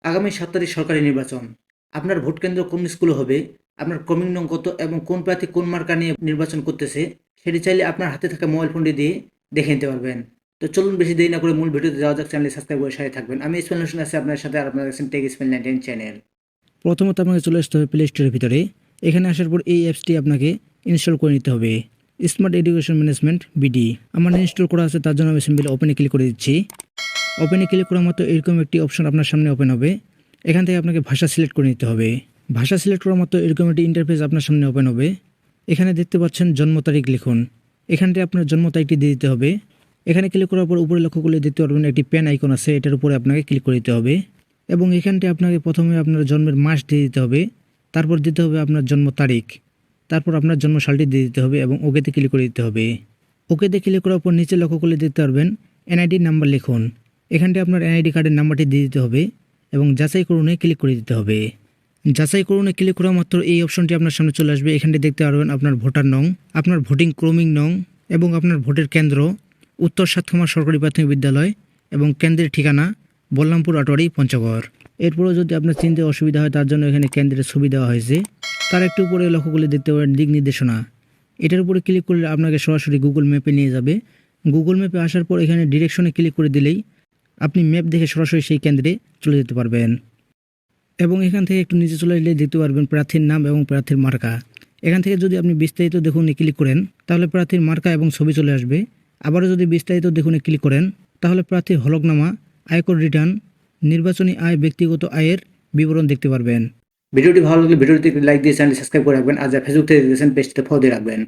আগামী ৭ তারিখ সরকারি নির্বাচন। আপনার ভোট কেন্দ্র কোন স্কুলে হবে, আপনার ক্রমিক নং কত এবং কোন প্রার্থী কোন মার্কা নিয়ে নির্বাচন করতেছে, সেটি চাইলে আপনার হাতে থাকা মোবাইল ফোনটি দিয়ে দেখে নিতে পারবেন। তো চলুন বেশি দেরি না করে মূল ভিডিওতে যাওয়া যাক। চ্যানেলে সাবস্ক্রাইব করে সাথে থাকবেন। আমি ইসমাইল হোসেন আছি আপনার সাথে, আর আপনারা দেখছেন টেক ইসমাইল 19 চ্যানেল। প্রথমত আপনাকে চলে আসতে হবে প্লে স্টোরের ভিতরে। এখানে আসার পর এই অ্যাপসটি আপনাকে ইনস্টল করে নিতে হবে, স্মার্ট এডুকেশন ম্যানেজমেন্ট বিডি। আমার ইনস্টল করা আছে, তার জন্য আমি সিম্পলি ওপেনে ক্লিক করে দিচ্ছি। ওপেনে ক্লিক করা মাত্র এরকম একটি অপশন আপনার সামনে ওপেন হবে। এখান থেকে আপনাকে ভাষা সিলেক্ট করে নিতে হবে। ভাষা সিলেক্ট করা মাত্র এরকম একটি ইন্টারফেস আপনার সামনে ওপেন হবে। এখানে দেখতে পাচ্ছেন জন্ম তারিখ লিখুন। এখানটি আপনার জন্ম তারিখটি দিয়ে দিতে হবে। এখানে ক্লিক করার পর উপরে লক্ষ্য করলে দেখতে পারবেন একটি পেন আইকন আছে, এটার উপরে আপনাকে ক্লিক করে দিতে হবে এবং এখানটি আপনাকে প্রথমে আপনার জন্মের মাস দিয়ে দিতে হবে, তারপর দিতে হবে আপনার জন্ম তারিখ, তারপর আপনার জন্ম সালটি দিয়ে দিতে হবে এবং ওকেতে ক্লিক করে দিতে হবে। ওকেতে ক্লিক করার পর নিচে লক্ষ্য করলে দেখতে পারবেন এনআইডি নাম্বার লিখুন। এখানটি আপনার এনআইডি কার্ডের নাম্বারটি দিয়ে দিতে হবে এবং যাচাই করুনে ক্লিক করে দিতে হবে। যাচাই করুনে ক্লিক করা মাত্র এই অপশনটি আপনার সামনে চলে আসবে। এখানটি দেখতে পারবেন আপনার ভোটার নং, আপনার ভোটিং ক্রমিক নং এবং আপনার ভোটের কেন্দ্র উত্তর সাতক্ষীরা সরকারি প্রাথমিক বিদ্যালয় এবং কেন্দ্রের ঠিকানা বল্লামপুর আটোয়ারি পঞ্চগড়। এরপরেও যদি আপনার চিনতে অসুবিধা হয়, তার জন্য এখানে কেন্দ্রের ছবি দেওয়া হয়েছে। তার একটু উপরে লক্ষ্য করলে দেখতে পাবেন দিক নির্দেশনা। এটার উপরে ক্লিক করলে আপনাকে সরাসরি গুগল ম্যাপে নিয়ে যাবে। গুগল ম্যাপে আসার পর এখানে ডিরেকশনে ক্লিক করে দিলেই আপনি ম্যাপ দেখে সরাসরি সেই কেন্দ্রে চলে যেতে পারবেন এবং এখান থেকে একটু নিচে চলে এলে দেখতে পারবেন প্রার্থীর নাম এবং প্রার্থীর মার্কা। এখান থেকে যদি আপনি বিস্তারিত দেখুন ক্লিক করেন, তাহলে প্রার্থীর মার্কা এবং ছবি চলে আসবে। আবারও যদি বিস্তারিত দেখুন ক্লিক করেন, তাহলে প্রার্থীর হলফনামা, আয়কর রিটার্ন, নির্বাচনী আয়, ব্যক্তিগত আয়ের বিবরণ দেখতে পারবেন। ভিডিওটি ভালো লাগলে ভিডিওটিতে লাইক দিয়ে চ্যানেল সাবস্ক্রাইব করে রাখবেন। আর যারা ফেসবুক থেকে দেখছেন পেজটিতে ফলো দিয়ে রাখবেন।